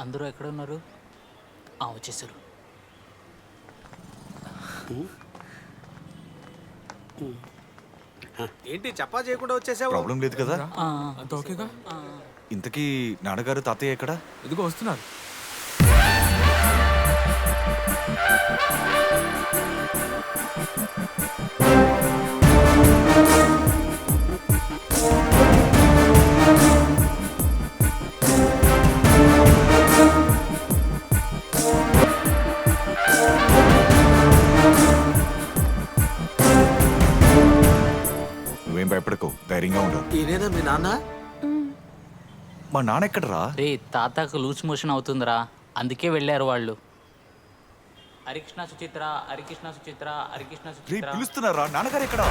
అందరూ ఎక్కడ ఉన్నారు? వచ్చేసారు. ఏంటి చెప్పా చేయకుండా వచ్చేసావు? ప్రాబ్లం లేదు కదా? అంత ఓకేగా? ఇంతకీ నాన్నగారు తాతయ్య ఎక్కడ? ఇదిగో వస్తున్నారు. నువ్వేం భయపడకు, ధైర్యంగా ఉండు. ఈయనేనా మీ నాన్న? మా నాన్న ఎక్కడరా? రే, తాతకు లూజ్ మోషన్ అవుతుందిరా, అందుకే వెళ్ళారు వాళ్ళు. హరికృష్ణ సుచిత్ర, హరికృష్ణ సుచిత్ర, హరికృష్ణ రే సుచిత్ర. పిలుస్తున్నారా? నాన్నగారు ఎక్కడ?